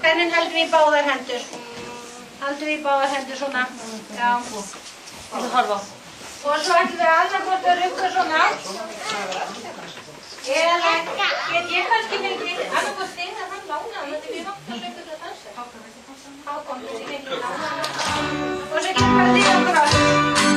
Pennin heldur í báðar hendur. Haldur í báðar hendur svona. Já. Þú horfa á. Og svo ætlum við annarkvort að rugga svona. Eða get ég kannski fengið annarkvort Steinar hann lánaði, þetta er mjög vant að rugga til að dansa. Hákon, þessi fengið lánaði. Og svo getum bara þið okkur á.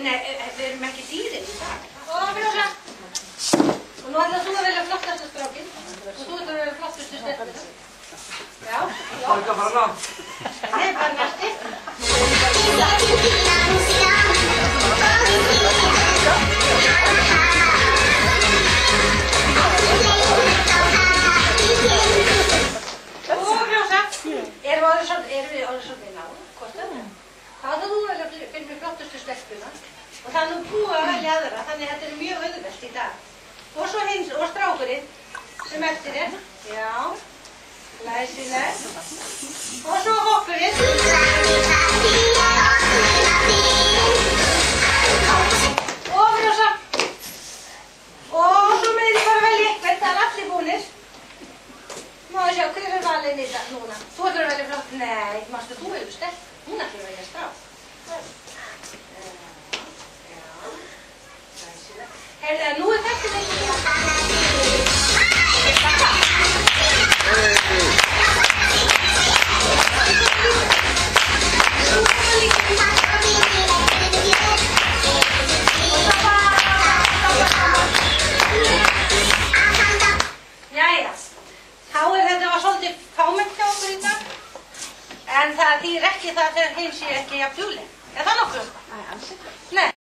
nei, við erum ekki dýrin í dag. Og Brjósa. Og nú ætlar þú að velja flottastu strákinn. Og þú ætlar að velja flottustu stelpuna. Já, já. Það er ekki að fara langt. Nei, bara næsti. Og Brjósa. Erum við orðið svolítið náð? Hvort er það? Þá ætlar þú að velja fyrir mig flottustu stelpuna. Og það er nú búið að velja aðra, þannig að þetta er mjög auðvelt í dag. Og svo hins, og strákurinn sem eftir er. Já, glæsilegt. Og svo hoppurinn. Og Brjósa. Og svo með því bara velja eitthvað, það er allir búnir. Má við sjá, hver er valinn í þetta núna? Þú ætlar að velja flott, nei, mástu þú hefur stelp. Hún ætlar að velja strák. Heyrðu, nú er þessi Jæja, þá þetta var svolítið fámennt hjá okkur í dag. En það þýðir ekki það þegar heim sé ekki jafn dugleg. Er það nokkuð? Nei, alls ekki. Nei.